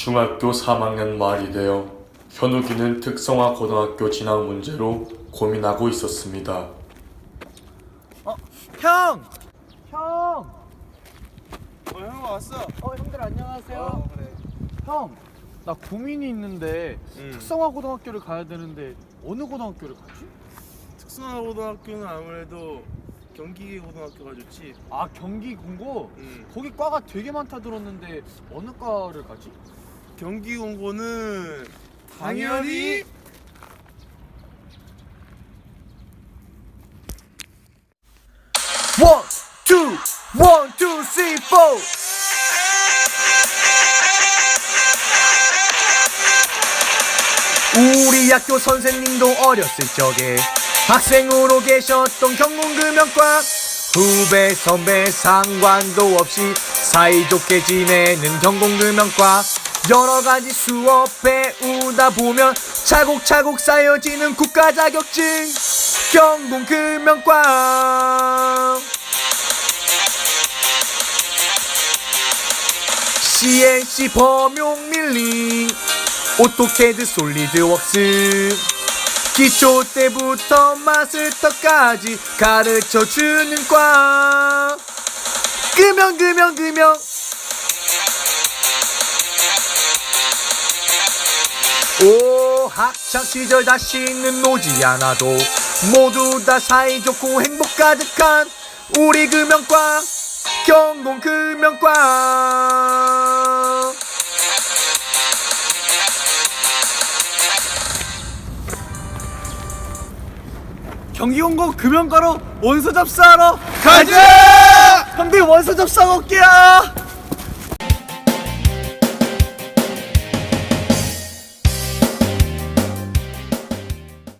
중학교 3학년 말이 되어 현욱이는 특성화 고등학교 진학 문제로 고민하고 있었습니다. 형! 형! 형 왔어. 형들 안녕하세요. 그래. 형, 나 고민이 있는데 특성화 고등학교를 가야 되는데 어느 고등학교를 가지? 특성화 고등학교는 아무래도 경기 고등학교가 좋지. 아, 경기 공고? 거기 과가 되게 많다 들었는데 어느 과를 가지? 경기 공고는 당연히 원, 투, 쓰리, 포! 우리 학교 선생님도 어렸을 적에 학생으로 계셨던 경공금연과 후배 선배 상관도 없이 사이좋게 지내는 경공금연과 여러가지 수업 배우다 보면 차곡차곡 쌓여지는 국가 자격증 경공금연과 CNC 범용 밀링 오토캐드 솔리드웍스 기초 때부터 마스터까지 가르쳐주는 과 금연 오 학창시절 다시는 오지 않아도 모두 다 사이좋고 행복 가득한 우리 금연과 경공금연과 경기공고 금연과로 원서 접수하러 가자! 형들 원서 접수하고 올게요!